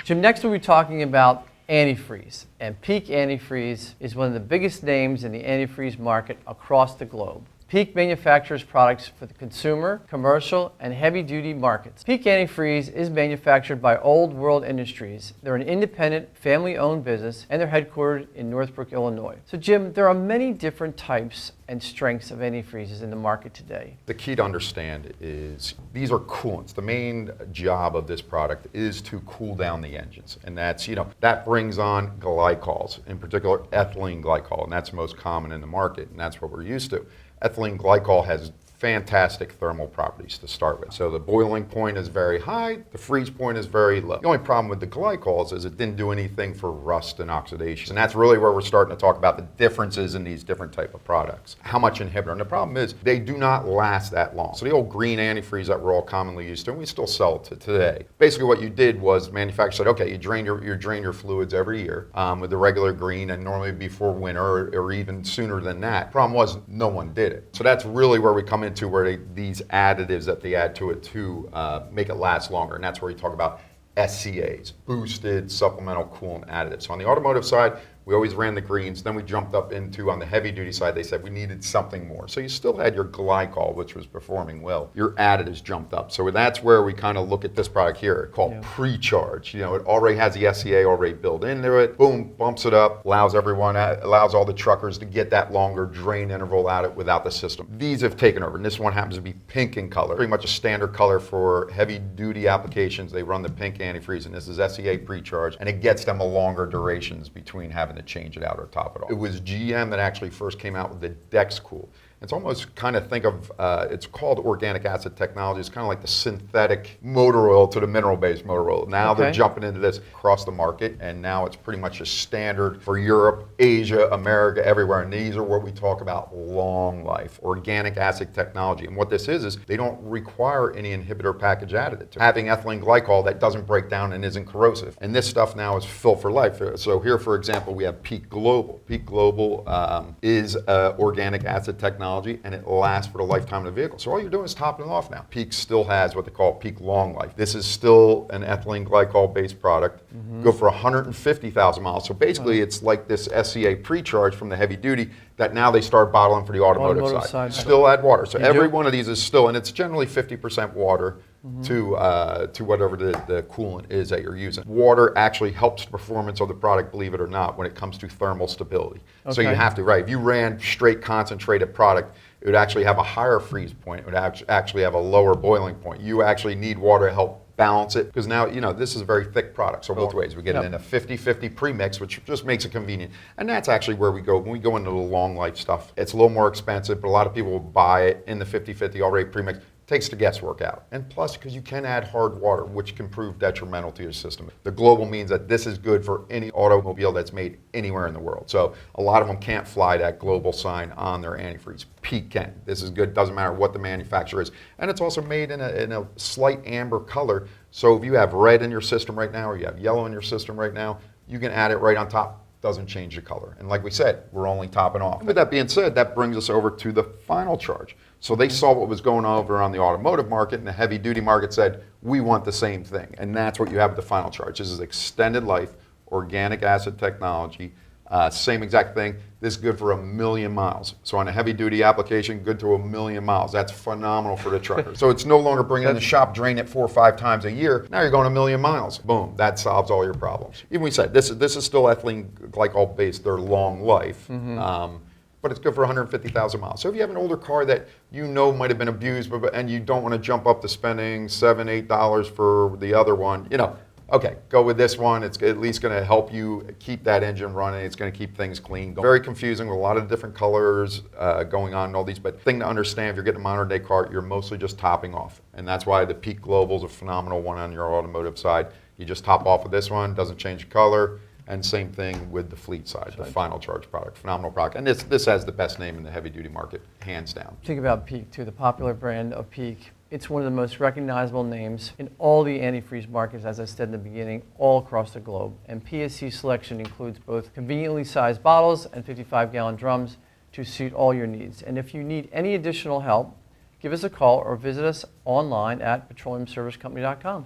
Jim, next we'll be talking about antifreeze. And Peak Antifreeze is one of the biggest names in the antifreeze market across the globe. Peak manufactures products for the consumer, commercial, and heavy-duty markets. Peak Antifreeze is manufactured by Old World Industries. They're an independent, family-owned business, and they're headquartered in Northbrook, Illinois. So, Jim, there are many different types and strengths of antifreezes in the market today. The key to understand is these are coolants. The main job of this product is to cool down the engines, and that's, that brings on glycols, in particular ethylene glycol, and that's most common in the market, and that's what we're used to. Ethylene glycol has fantastic thermal properties to start with. So the boiling point is very high, the freeze point is very low. The only problem with the glycols is it didn't do anything for rust and oxidation. And that's really where we're starting to talk about the differences in these different type of products. How much inhibitor? And the problem is they do not last that long. So the old green antifreeze that we're all commonly used to, and we still sell it to today. Basically what you did was manufacturer said, okay, you drain your fluids every year with the regular green, and normally before winter or even sooner than that. Problem was no one did it. So that's really where we come into where these additives that they add to it to make it last longer. And that's where you talk about SCAs, boosted supplemental coolant additives. So on the automotive side, we always ran the greens. Then we jumped up into, on the heavy duty side, they said we needed something more. So you still had your glycol, which was performing well. Your additives jumped up. So that's where we kind of look at this product here called pre-charge. It already has the SCA already built into it. Boom, bumps it up, allows all the truckers to get that longer drain interval out of it without the system. These have taken over, and this one happens to be pink in color. Pretty much a standard color for heavy duty applications. They run the pink antifreeze, and this is SCA pre-charge, and it gets them a longer durations between having to change it out or top it off. It was GM that actually first came out with the DexCool. It's almost kind of think of, it's called organic acid technology. It's kind of like the synthetic motor oil to the mineral-based motor oil. Now they're jumping into this across the market, and now it's pretty much a standard for Europe, Asia, America, everywhere. And these are what we talk about long life, organic acid technology. And what this is they don't require any inhibitor package added to it. Having ethylene glycol that doesn't break down and isn't corrosive. And this stuff now is filled for life. So here, for example, we have Peak Global. Peak Global is organic acid technology, and it lasts for the lifetime of the vehicle. So all you're doing is topping it off now. Peak still has what they call Peak Long Life. This is still an ethylene glycol based product. Go for 150,000 miles. So basically it's like this SCA pre-charge from the heavy duty that now they start bottling for the automotive side. Still add water. So every one of these is still, and it's generally 50% water to whatever the coolant is that you're using. Water actually helps the performance of the product, believe it or not, when it comes to thermal stability. So you have to, if you ran straight concentrated product, it would actually have a higher freeze point. It would actually have a lower boiling point. You actually need water to help balance it, because now, this is a very thick product. So both ways, we get it in a 50-50 premix, which just makes it convenient. And that's actually where we go. When we go into the long life stuff, it's a little more expensive, but a lot of people will buy it in the 50-50 already premix. Takes the guesswork out. And plus, because you can add hard water, which can prove detrimental to your system. The global means that this is good for any automobile that's made anywhere in the world. So a lot of them can't fly that global sign on their antifreeze. Peak can. This is good, doesn't matter what the manufacturer is. And it's also made in a slight amber color. So if you have red in your system right now, or you have yellow in your system right now, you can add it right on top. Doesn't change the color. And like we said, we're only topping off. And with that being said, that brings us over to the final charge. So they saw what was going on over on the automotive market, and the heavy duty market said, we want the same thing. And that's what you have with the final charge. This is extended life, organic acid technology, same exact thing. This is good for 1,000,000 miles. So on a heavy duty application, good to 1,000,000 miles. That's phenomenal for the trucker. So it's no longer bringing in the shop, drain it 4 or 5 times a year. Now you're going 1,000,000 miles. Boom, that solves all your problems. Even we said, this is still ethylene glycol based, their long life. But it's good for 150,000 miles. So if you have an older car that might have been abused, and you don't want to jump up to spending $7, $8 for the other one, okay, go with this one. It's at least going to help you keep that engine running. It's going to keep things clean. Very confusing with a lot of different colors going on and all these. But the thing to understand, if you're getting a modern day car, you're mostly just topping off. And that's why the Peak Global is a phenomenal one on your automotive side. You just top off with this one, doesn't change the color. And same thing with the fleet side, the final charge product, phenomenal product. And this has the best name in the heavy duty market, hands down. Think about Peak too, the popular brand of Peak. It's one of the most recognizable names in all the antifreeze markets, as I said in the beginning, all across the globe. And PSC selection includes both conveniently sized bottles and 55-gallon drums to suit all your needs. And if you need any additional help, give us a call or visit us online at petroleumservicecompany.com.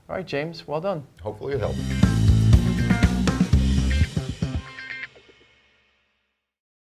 All right, James, well done. Hopefully it helped.